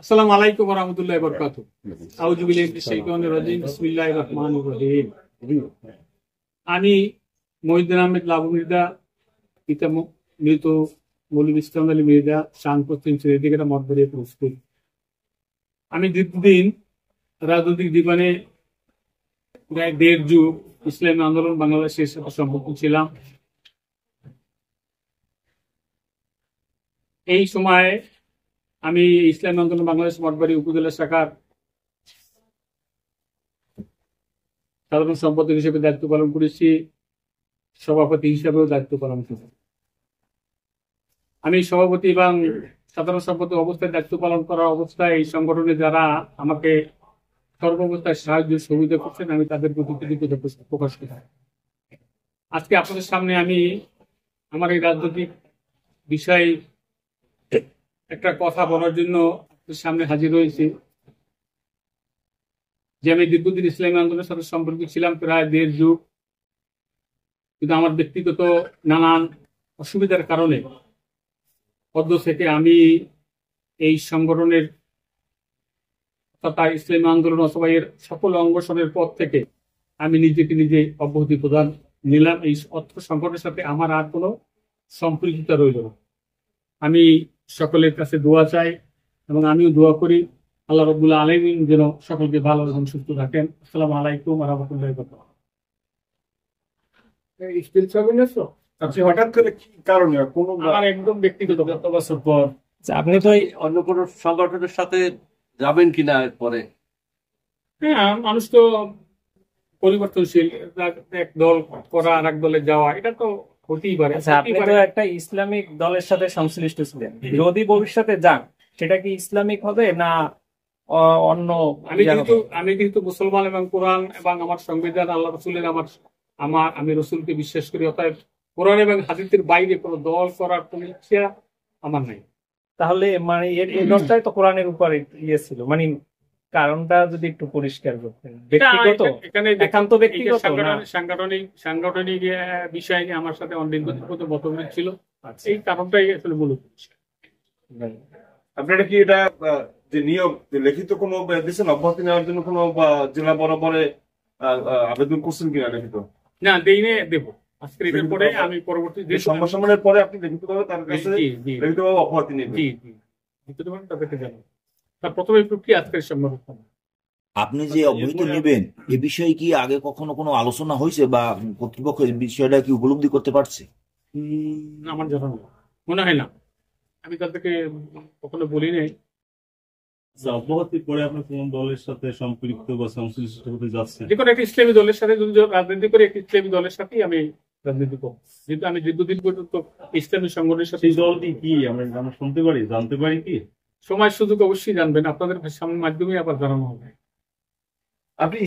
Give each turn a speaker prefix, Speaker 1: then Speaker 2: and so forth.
Speaker 1: আসসালামু আলাইকুম ওয়া রাহমাতুল্লাহি ওয়া বারাকাতুহু। আউযু বিল্লাহি মিনাশ শাইতানির রাজিম। বিসমিল্লাহির রহমানির রহিম। আমি মহিউদ্দিন আহমেদ লাবু মির্জা, পিতা মৃত মৌলভী ইসলাম আলী মির্জা, শানপত্তিন সিদ্দিকের মঠবাড়িয়া প্রস্তুত। আমি দীর্ঘদিন রাজনৈতিক জীবনে প্রায় ১.৫ যুগ ইসলামী আন্দোলন বাংলাদেশের সাথে সম্পৃক্ত ছিলাম। এই সময় আমি ইসলামী আন্দোলন বাংলাদেশ মঠবাড়ি উপজেলা শাখার সাধারণ সম্পাদক হিসেবে দায়িত্ব পালন করেছি, সভাপতি হিসেবেও দায়িত্ব পালন করেছি। আমি সভাপতি এবং সাধারণ সম্পাদক অবস্থায় দায়িত্ব পালন করা অবস্থায় এই সংগঠনে যারা আমাকে সর্বাবস্থায় সাহায্য সুবিধা করছেন, আমি তাদের প্রতি কৃতজ্ঞতা প্রকাশ করি। আজকে আপনাদের সামনে আমি আমার এই রাজনৈতিক বিষয়ে একটা কথা বলার জন্য আপনাদের সামনে হাজির হয়েছি। যে আমি দীর্ঘদিন ইসলামী আন্দোলনের সাথে সম্পর্কিত ছিলাম, প্রায় ১.৫ যুগ, কিন্তু আমার ব্যক্তিগত নানান অসুবিধার কারণে পদ্ম থেকে আমি এই সংগঠনের তথা ইসলামী আন্দোলন অথবা এর সকল অঙ্গসনের পথ থেকে আমি নিজেকে নিজে অব্যাহতি প্রদান নিলাম। এই অর্থ সংগঠনের সাথে আমার আর কোনো সম্পৃক্ততা রইল না। আমি সকলের কাছে দোয়া চাই এবং আমিও দোয়া করি আল্লাহ রাব্বুল আলামিন যেন সকলকে ভালো এবং সুস্থ রাখেন। আসসালামু আলাইকুম ওয়া রাহমাতুল্লাহি ওয়া বারাকাতুহু।
Speaker 2: আপনি হঠাৎ করে কি কারণে কোনো
Speaker 1: আমার একদম ব্যক্তিগত
Speaker 2: গত বছর পর
Speaker 3: আপনি তো অন্য কোন সংগঠনের সাথে যাবেন কিনা পরে?
Speaker 1: হ্যাঁ, মানুষ তো পরিবর্তনশীল, এক দল করা আর এক দলে যাওয়া, এটা তো হতেই পারে।
Speaker 3: আচ্ছা, আপনি তো একটা ইসলামিক দলের সাথে সংশ্লিষ্ট ছিলেন, যদি ভবিষ্যতে যান সেটা কি ইসলামিক হবে না অন্য?
Speaker 1: আমি কিন্তু মুসলমান এবং কোরআন এবং আমার সংবিধান, আল্লাহ রসুলের আমি রসুলকে বিশ্বাস করি। অতএব কোরআন এবং হাদিসের বাইরে কোনো দল করার কোনো ইচ্ছা আমার নাই।
Speaker 3: তাহলে মানে এই দলটাই তো কোরআনের উপরে ছিল, মানে কারণটা যদি একটু পরিষ্কার করতেন। ব্যক্তিগত একান্ত ব্যক্তিগত
Speaker 1: সাংগঠনিক বিষয় নিয়ে আমার সাথে অনেক মতভেদ ছিল, এই কারণটাই আসলে মূলত।
Speaker 2: আপনারা কি এটা যে নিয়োগ লিখিত কোনো দিচ্ছেন অব্যাহতি নেওয়ার জন্য কোনো জেলা বরাবরে আবেদন করছেন কিনা লিখিত?
Speaker 1: না, দেইনে, দেবো আজকের এটার পরে। আমি পরবর্তী
Speaker 2: সংবাদ সম্মেলনের পরে আপনি লিখিতভাবে তার কাছে লিখিতভাবে অব্যাহতি নেবেন?
Speaker 1: জি জি, লিখিতভাবে তাদেরকে জানাবো। তার প্রথমে প্রক্রিয়া আজকের সম্মেলন।
Speaker 4: আপনি যে অব্যাহতি নেবেন এ বিষয়ে কি আগে কখনো কোনো আলোচনা হয়েছে বা কর্তৃপক্ষ এই বিষয়টা কি উপলব্ধি করতে পারছে?
Speaker 1: আমার জানা মনে হয় না, আমি তাদেরকে কখনো বলি নাই।
Speaker 5: অব্যাহতির পরে আপনি কোন দলের সাথে সম্পৃক্ত বা সংশ্লিষ্ট হতে যাচ্ছেন?
Speaker 1: যে কোনো একটা ইসলামী দলের সাথে যদি রাজনীতি করি, একটা ইসলামী দলের সাথেই আমি রাজনীতি করবো। যেহেতু আমি দীর্ঘদিন পর্যন্ত ইসলামী সংগঠনের সাথে।
Speaker 5: সেই দলটি কি আমরা শুনতে পারি, জানতে পারি কি?
Speaker 1: সময় সুযোগ অবশ্যই জানবেন, আপনাদের সামনের মাধ্যমে আবার জানানো হবে।
Speaker 2: আপনি